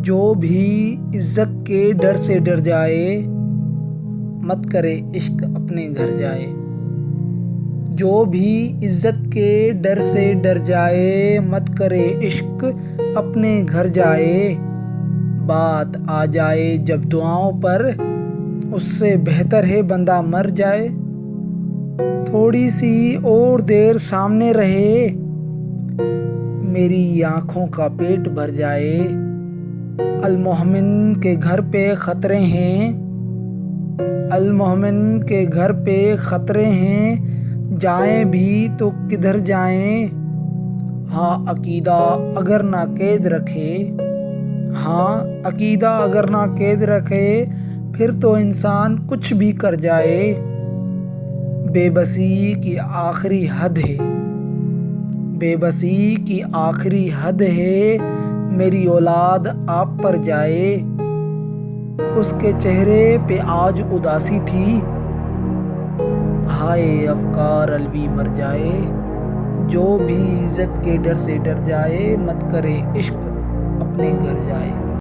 جو بھی عزت کے ڈر سے ڈر جائے مت کرے عشق اپنے گھر جائے۔ جو بھی عزت کے ڈر سے ڈر جائے مت کرے عشق اپنے گھر جائے۔ بات آ جائے جب دعاؤں پر اس سے بہتر ہے بندہ مر جائے۔ تھوڑی سی اور دیر سامنے رہے میری آنکھوں کا پیٹ بھر جائے۔ المومن کے گھر پہ خطرے ہیں، المومن کے گھر پہ خطرے ہیں، جائیں بھی تو کدھر جائیں۔ ہاں عقیدہ اگر نہ قید رکھے، ہاں عقیدہ اگر نہ قید رکھے پھر تو انسان کچھ بھی کر جائے۔ بے بسی کی آخری حد ہے، بے بسی کی آخری حد ہے، میری اولاد آپ پر جائے۔ اس کے چہرے پہ آج اداسی تھی، ہائے افکار الوی مر جائے۔ جو بھی عزت کے ڈر سے ڈر جائے مت کرے عشق اپنے گھر جائے۔